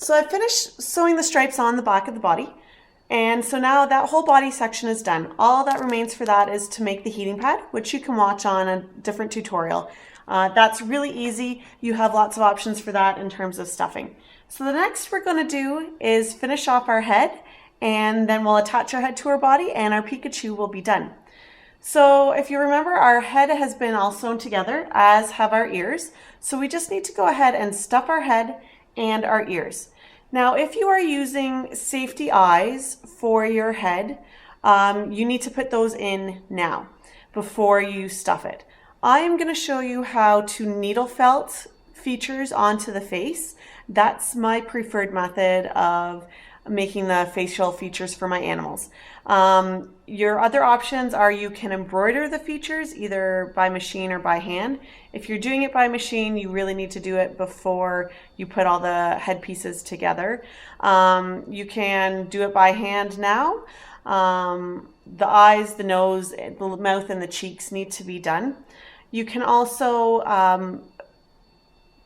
So I finished sewing the stripes on the back of the body. And so now that whole body section is done. All that remains for that is to make the heating pad, which you can watch on a different tutorial. That's really easy. You have lots of options for that in terms of stuffing. So the next we're going to do is finish off our head, and then we'll attach our head to our body and our Pikachu will be done. So if you remember, our head has been all sewn together, as have our ears. So we just need to go ahead and stuff our head and our ears. Now, if you are using safety eyes for your head, you need to put those in now before you stuff it. I am going to show you how to needle felt features onto the face. That's my preferred method of making the facial features for my animals. Your other options are you can embroider the features either by machine or by hand. If you're doing it by machine, you really need to do it before you put all the head pieces together. You can do it by hand now. The eyes, the nose, the mouth, and the cheeks need to be done. You can also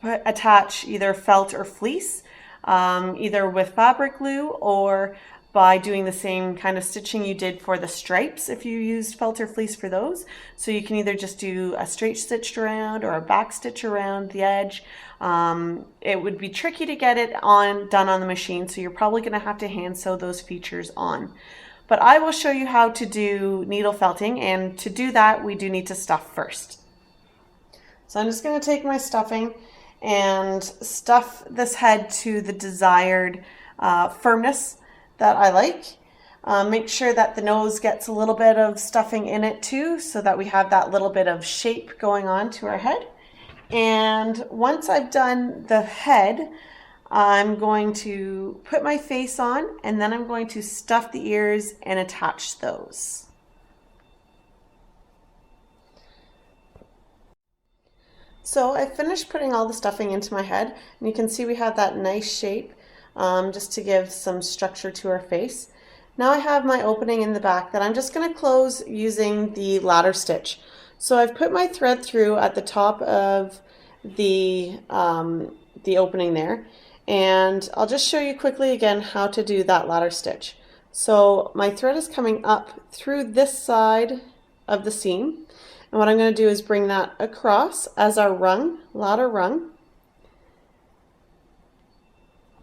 attach either felt or fleece, either with fabric glue or by doing the same kind of stitching you did for the stripes if you used felt or fleece for those. So you can either just do a straight stitched around or a back stitch around the edge. It would be tricky to get it done on the machine, so you're probably going to have to hand sew those features on. But I will show you how to do needle felting, and to do that we do need to stuff first. So I'm just going to take my stuffing and stuff this head to the desired firmness that I like. Make sure that the nose gets a little bit of stuffing in it too, so that we have that little bit of shape going on to our head. And once I've done the head, I'm going to put my face on, and then I'm going to stuff the ears and attach those. So I finished putting all the stuffing into my head, and you can see we have that nice shape just to give some structure to our face. Now I have my opening in the back that I'm just going to close using the ladder stitch. So I've put my thread through at the top of the opening there, and I'll just show you quickly again how to do that ladder stitch. So my thread is coming up through this side of the seam, and what I'm going to do is bring that across as our rung, ladder rung.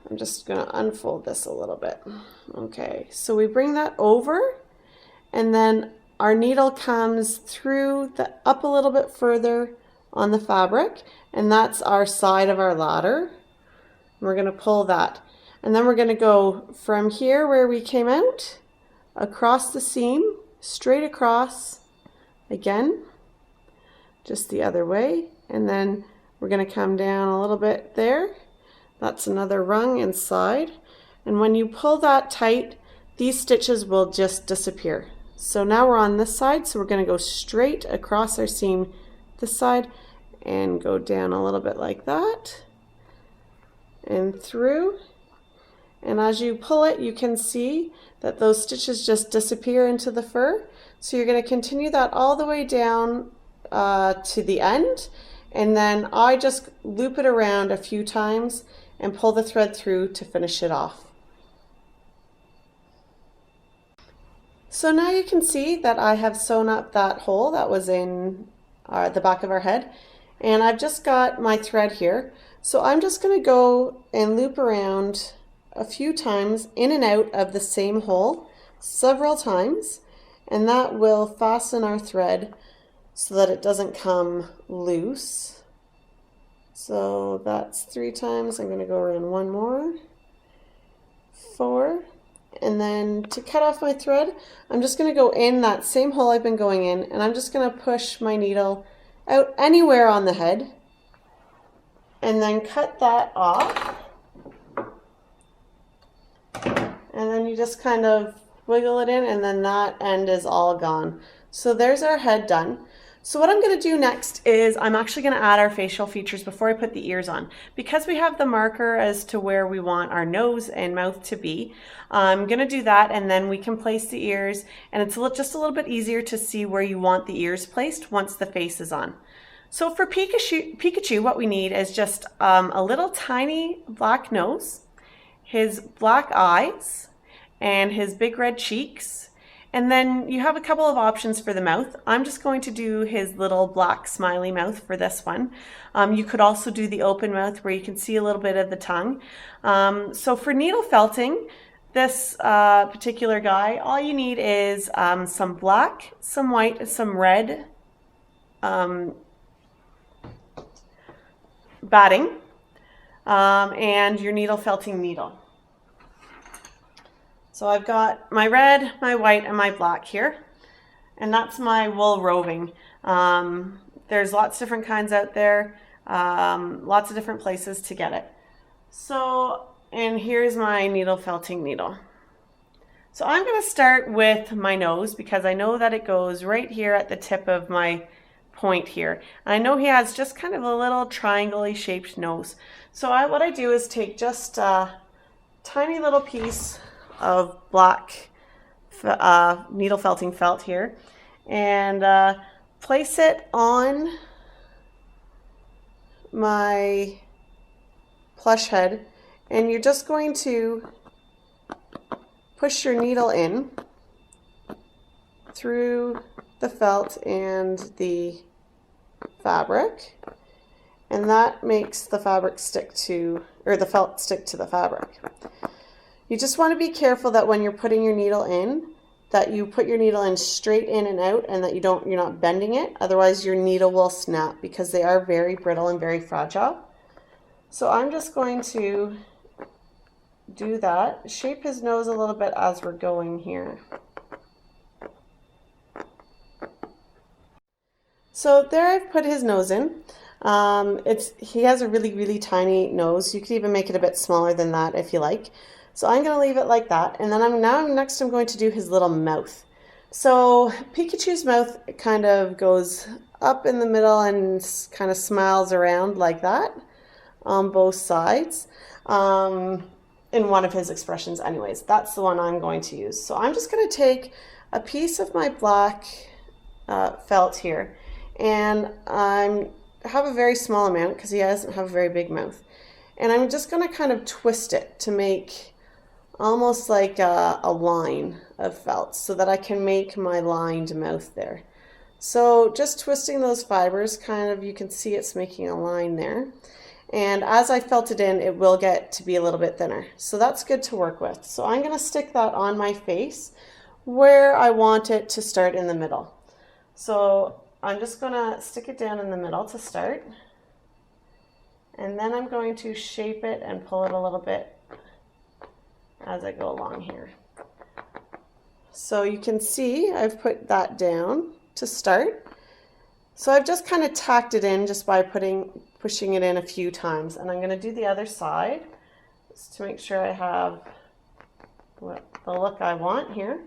I'm just going to unfold this a little bit. Okay, so we bring that over, and then our needle comes through up a little bit further on the fabric, and that's our side of our ladder. We're going to pull that, and then we're going to go from here where we came out, across the seam, straight across again, just the other way, and then we're going to come down a little bit there. That's another rung inside, and when you pull that tight, these stitches will just disappear. So now we're on this side, so we're going to go straight across our seam this side and go down a little bit like that and through. And as you pull it, you can see that those stitches just disappear into the fur. So you're going to continue that all the way down to the end, and then I just loop it around a few times and pull the thread through to finish it off. So now you can see that I have sewn up that hole that was in the back of our head, and I've just got my thread here. So I'm just going to go and loop around a few times in and out of the same hole several times, and that will fasten our thread so that it doesn't come loose. So that's 3 times. I'm going to go around one more, 4, and then to cut off my thread, I'm just going to go in that same hole I've been going in, and I'm just going to push my needle out anywhere on the head and then cut that off. And then you just kind of wiggle it in, and then that end is all gone. So there's our head done. So what I'm going to do next is I'm actually going to add our facial features before I put the ears on. Because we have the marker as to where we want our nose and mouth to be, I'm going to do that, and then we can place the ears, and it's just a little bit easier to see where you want the ears placed once the face is on. So for Pikachu, what we need is just a little tiny black nose his black eyes and his big red cheeks. And then you have a couple of options for the mouth. I'm just going to do his little black smiley mouth for this one. You could also do the open mouth where you can see a little bit of the tongue. So for needle felting, this particular guy, all you need is some black, some white, and some red batting, and your needle felting needle. So I've got my red, my white, and my black here, and that's my wool roving. There's lots of different kinds out there, lots of different places to get it. So, and here's my needle felting needle. So I'm going to start with my nose because I know that it goes right here at the tip of my point here. And I know he has just kind of a little triangle-y shaped nose. So what I do is take just a tiny little piece of black needle felting felt here and place it on my plush head, and you're just going to push your needle in through the felt and the fabric, and that makes the fabric stick to, or the felt stick to the fabric. You just want to be careful that when you're putting your needle in, that you put your needle in straight in and out, and that you're not bending it. Otherwise your needle will snap because they are very brittle and very fragile. So I'm just going to do that. Shape his nose a little bit as we're going here. So there I've put his nose in. He has a really, really tiny nose. You could even make it a bit smaller than that if you like. So I'm going to leave it like that, and then next I'm going to do his little mouth. So Pikachu's mouth kind of goes up in the middle and kind of smiles around like that on both sides. In one of his expressions anyways. That's the one I'm going to use. So I'm just going to take a piece of my black felt here, and I have a very small amount because he doesn't have a very big mouth. And I'm just going to kind of twist it to make almost like a line of felt so that I can make my lined mouth there. So just twisting those fibers, kind of, you can see it's making a line there. And as I felt it in, it will get to be a little bit thinner. So that's good to work with. So I'm going to stick that on my face where I want it to start in the middle. So I'm just going to stick it down in the middle to start. And then I'm going to shape it and pull it a little bit as I go along here. So you can see I've put that down to start. So I've just kind of tacked it in just by pushing it in a few times, and I'm going to do the other side just to make sure I have the look I want here.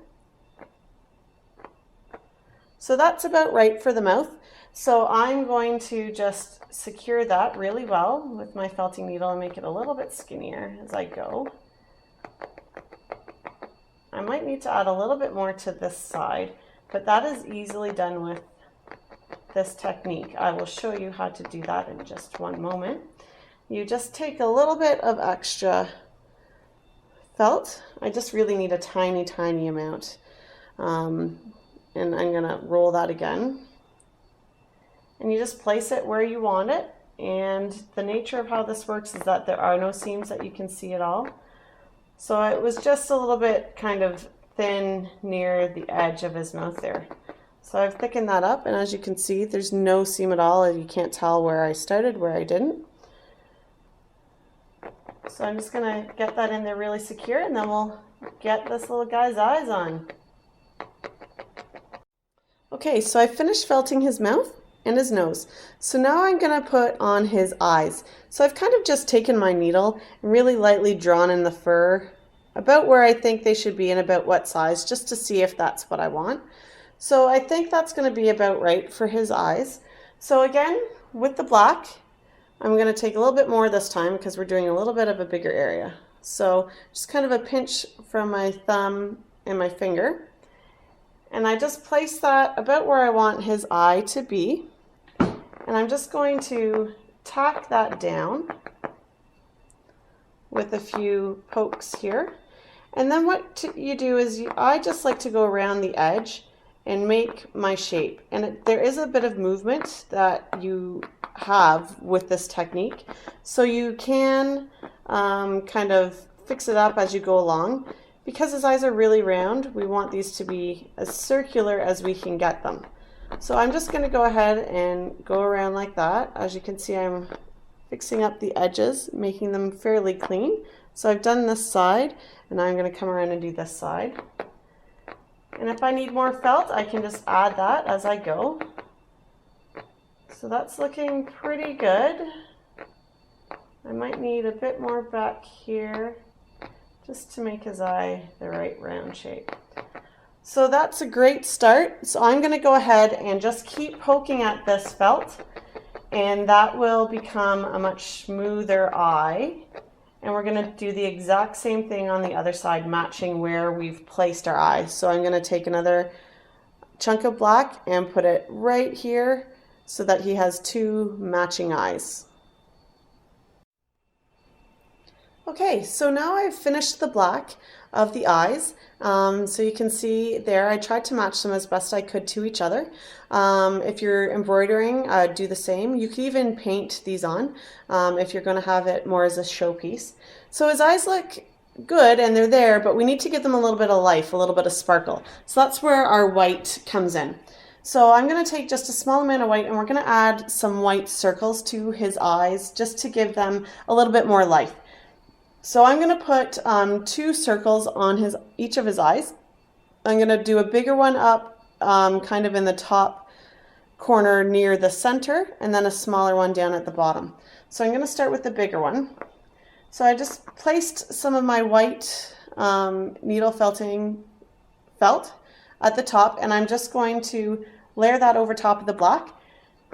So that's about right for the mouth. So I'm going to just secure that really well with my felting needle and make it a little bit skinnier as I go. I might need to add a little bit more to this side, but that is easily done with this technique. I will show you how to do that in just one moment. You just take a little bit of extra felt. I just really need a tiny, tiny amount. And I'm gonna roll that again. And you just place it where you want it. And the nature of how this works is that there are no seams that you can see at all. So it was just a little bit kind of thin near the edge of his mouth there. So I've thickened that up, and as you can see, there's no seam at all, and you can't tell where I started, where I didn't. So I'm just gonna get that in there really secure, and then we'll get this little guy's eyes on. Okay, so I finished felting his mouth and his nose. So now I'm gonna put on his eyes. So I've kind of just taken my needle and really lightly drawn in the fur about where I think they should be and about what size, just to see if that's what I want. So I think that's going to be about right for his eyes. So again, with the black, I'm going to take a little bit more this time because we're doing a little bit of a bigger area. So just kind of a pinch from my thumb and my finger. And I just place that about where I want his eye to be. And I'm just going to tack that down with a few pokes here. And then what you do is I just like to go around the edge and make my shape. And there is a bit of movement that you have with this technique. So you can kind of fix it up as you go along. Because his eyes are really round, we want these to be as circular as we can get them. So I'm just going to go ahead and go around like that. As you can see, I'm fixing up the edges, making them fairly clean. So I've done this side, and now I'm going to come around and do this side. And if I need more felt, I can just add that as I go. So that's looking pretty good. I might need a bit more back here just to make his eye the right round shape. So that's a great start. So I'm going to go ahead and just keep poking at this felt, and that will become a much smoother eye. And we're going to do the exact same thing on the other side, matching where we've placed our eye. So I'm going to take another chunk of black and put it right here so that he has two matching eyes. Okay, so now I've finished the black of the eyes. So you can see there, I tried to match them as best I could to each other. If you're embroidering, do the same. You can even paint these on if you're going to have it more as a showpiece. So his eyes look good and they're there, but we need to give them a little bit of life, a little bit of sparkle. So that's where our white comes in. So I'm going to take just a small amount of white and we're going to add some white circles to his eyes just to give them a little bit more life. So I'm going to put 2 circles on each of his eyes. I'm going to do a bigger one up kind of in the top corner near the center, and then a smaller one down at the bottom. So I'm going to start with the bigger one. So I just placed some of my white needle felting felt at the top, and I'm just going to layer that over top of the black.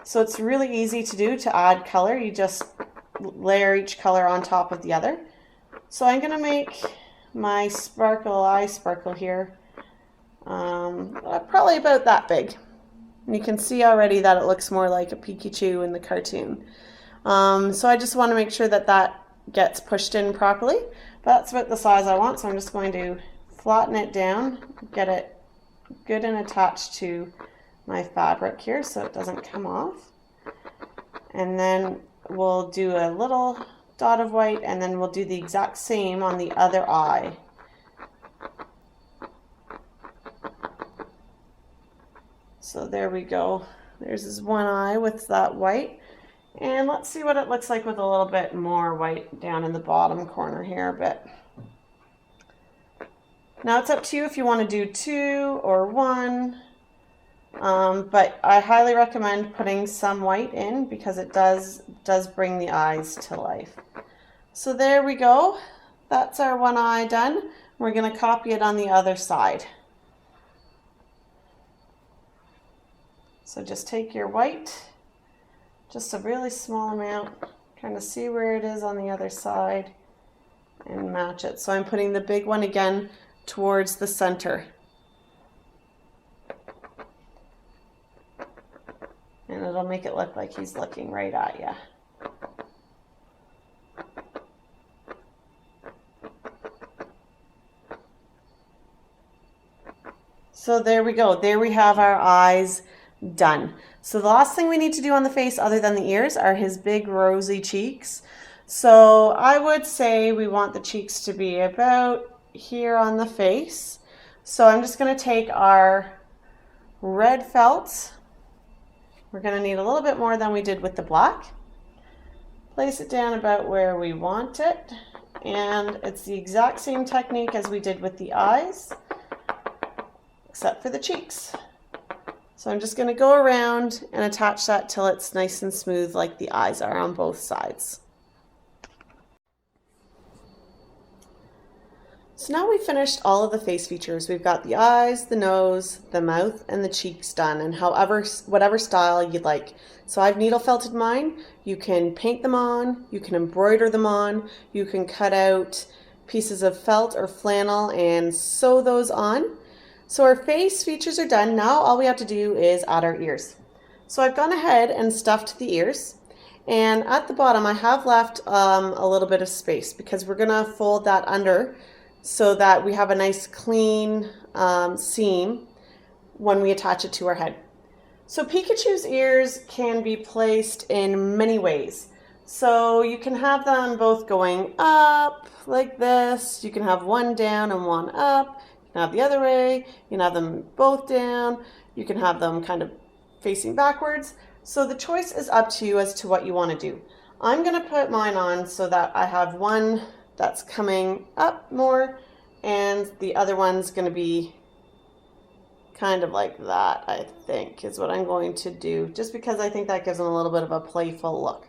So it's really easy to do to add color. You just layer each color on top of the other. So I'm going to make my eye sparkle here, probably about that big. And you can see already that it looks more like a Pikachu in the cartoon. So I just want to make sure that that gets pushed in properly. But that's about the size I want, so I'm just going to flatten it down, get it good and attached to my fabric here so it doesn't come off. And then we'll do a little dot of white, and then we'll do the exact same on the other eye. So there we go. There's his one eye with that white. And let's see what it looks like with a little bit more white down in the bottom corner here. But now it's up to you if you want to do 2 or 1. But I highly recommend putting some white in because it does bring the eyes to life. So there we go. That's our one eye done. We're going to copy it on the other side. So just take your white, just a really small amount, kind of see where it is on the other side and match it. So I'm putting the big one again towards the center. And it'll make it look like he's looking right at you. So there we go. There we have our eyes done. So the last thing we need to do on the face other than the ears are his big rosy cheeks. So I would say we want the cheeks to be about here on the face. So I'm just going to take our red felt. We're going to need a little bit more than we did with the black. Place it down about where we want it. And it's the exact same technique as we did with the eyes, except for the cheeks. So I'm just going to go around and attach that till it's nice and smooth like the eyes are on both sides. So now we've finished all of the face features. We've got the eyes, the nose, the mouth, and the cheeks done, and whatever style you'd like. So I've needle felted mine. You can paint them on, you can embroider them on, you can cut out pieces of felt or flannel and sew those on. So our face features are done. Now all we have to do is add our ears. So I've gone ahead and stuffed the ears, And at the bottom, I have left a little bit of space because we're gonna fold that under so that we have a nice clean seam when we attach it to our head. So Pikachu's ears can be placed in many ways. So you can have them both going up like this. You can have one down and one up. You can have the other way. You can have them both down. You can have them kind of facing backwards. So the choice is up to you as to what you want to do. I'm going to put mine on so that I have one that's coming up more and the other one's going to be kind of like that, I think, is what I'm going to do, just because I think that gives them a little bit of a playful look.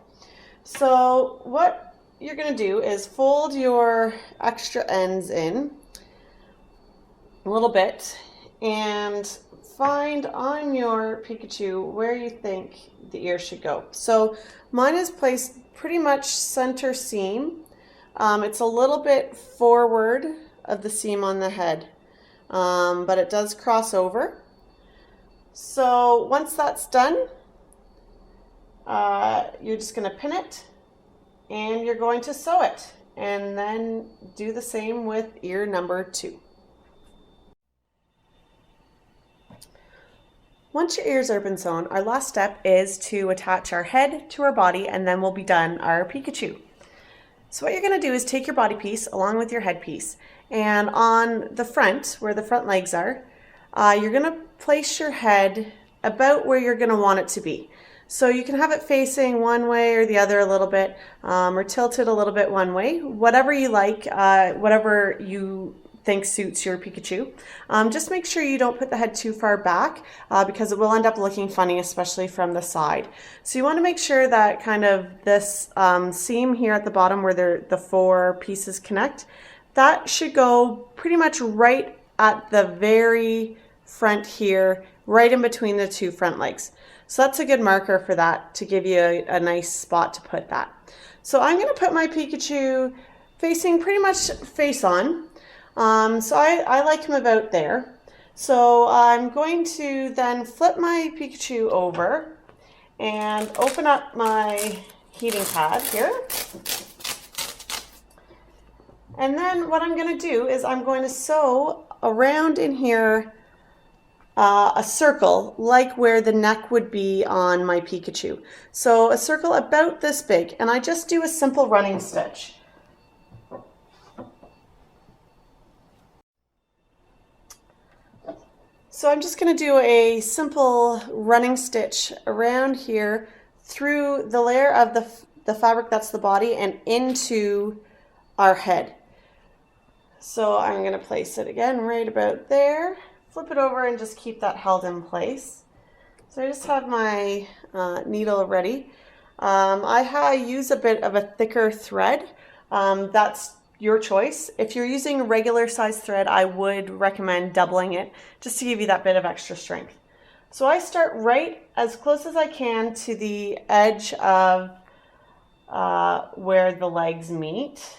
So what you're going to do is fold your extra ends in a little bit and find on your Pikachu where you think the ear should go. So mine is placed pretty much center seam. It's a little bit forward of the seam on the head, but it does cross over. So once that's done, you're just going to pin it and you're going to sew it, and then do the same with ear number 2. Once your ears are been sewn, our last step is to attach our head to our body, and then we'll be done our Pikachu. So what you're going to do is take your body piece along with your head piece, and on the front, where the front legs are, you're going to place your head about where you're going to want it to be. So you can have it facing one way or the other a little bit, or tilted a little bit one way, whatever you like, whatever you think suits your Pikachu. Just make sure you don't put the head too far back because it will end up looking funny, especially from the side. So you want to make sure that kind of this seam here at the bottom where the 4 pieces connect, that should go pretty much right at the very front here, right in between the 2 front legs. So that's a good marker for that, to give you a nice spot to put that. So I'm going to put my Pikachu facing pretty much face on. So I like him about there. So I'm going to then flip my Pikachu over and open up my heating pad here. And then what I'm going to do is I'm going to sew around in here a circle like where the neck would be on my Pikachu. So a circle about this big, and I just do a simple running stitch. So I'm just going to do a simple running stitch around here through the layer of the fabric that's the body and into our head. So I'm going to place it again right about there, flip it over and just keep that held in place. So I just have my needle ready. I use a bit of a thicker thread. That's your choice. If you're using regular size thread, I would recommend doubling it just to give you that bit of extra strength. So I start right as close as I can to the edge of where the legs meet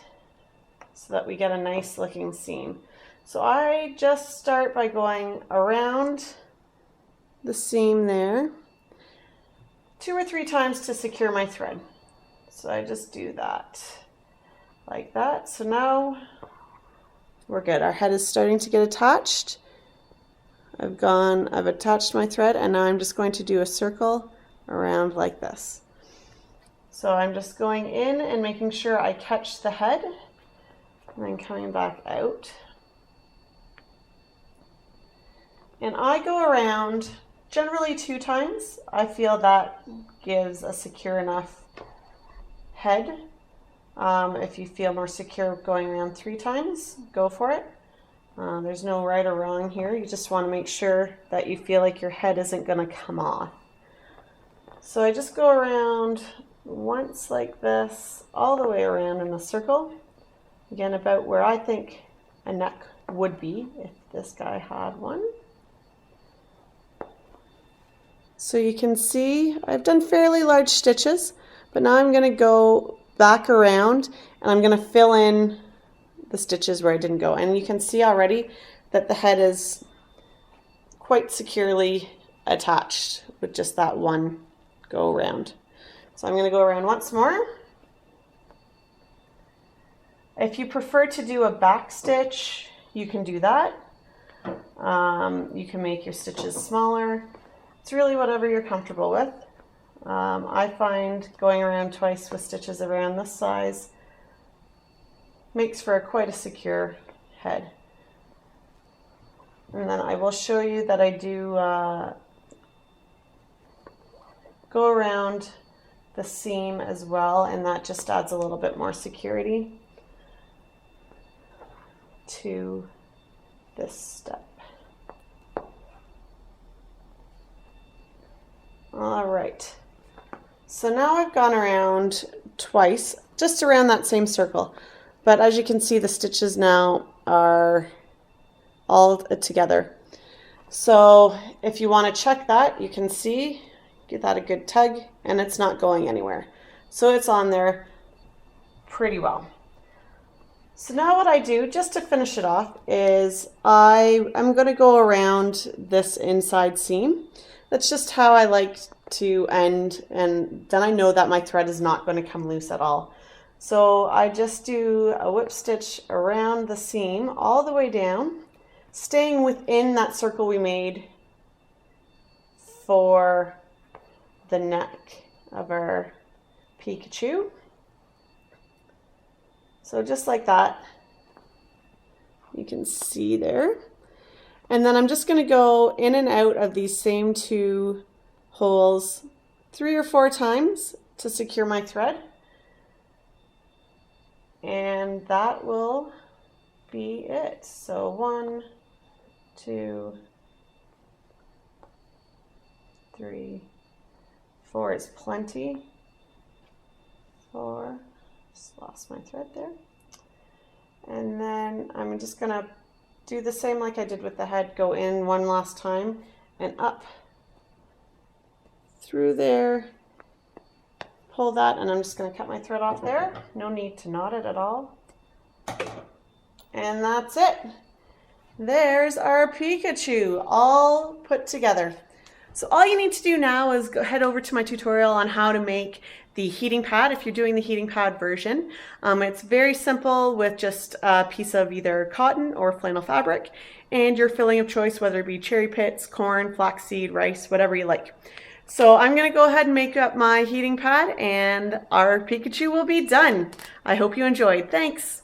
so that we get a nice looking seam. So I just start by going around the seam there 2 or 3 times to secure my thread. So I just do that like that. So now we're good. Our head is starting to get attached. I've attached my thread, and now I'm just going to do a circle around like this. So I'm just going in and making sure I catch the head and then coming back out. And I go around generally 2 times. I feel that gives a secure enough head. If you feel more secure going around 3 times, go for it. There's no right or wrong here. You just want to make sure that you feel like your head isn't going to come off. So I just go around once like this, all the way around in a circle. Again, about where I think a neck would be if this guy had one. So you can see I've done fairly large stitches, but now I'm going to go back around and I'm going to fill in the stitches where I didn't go. And you can see already that the head is quite securely attached with just that one go around. So So I'm going to go around once more. If you prefer to do a back stitch, you can do that. You can make your stitches smaller. It's really whatever you're comfortable with. I find going around twice with stitches around this size makes for quite a secure head. And then I will show you that I do go around the seam as well, and that just adds a little bit more security to this step. All right, so now I've gone around twice, just around that same circle, but as you can see, the stitches now are all together. So if you want to check that, you can see, give that a good tug, and it's not going anywhere. So it's on there pretty well. So now what I do, just to finish it off, is I'm going to go around this inside seam. That's just how I like to end, and then I know that my thread is not going to come loose at all. So I just do a whip stitch around the seam all the way down, staying within that circle we made for the neck of our Pikachu. So just like that, you can see there. And then I'm just going to go in and out of these same two holes 3 or 4 times to secure my thread. And that will be it. So 1, 2, 3, 4 is plenty. 4, just lost my thread there. And then I'm just gonna do the same like I did with the head, go in one last time and up through there, pull that, and I'm just gonna cut my thread off there. No need to knot it at all. And that's it. There's our Pikachu all put together. So all you need to do now is head over to my tutorial on how to make the heating pad if you're doing the heating pad version. It's very simple with just a piece of either cotton or flannel fabric and your filling of choice, whether it be cherry pits, corn, flaxseed, rice, whatever you like. So I'm going to go ahead and make up my heating pad and our Pikachu will be done. I hope you enjoyed. Thanks.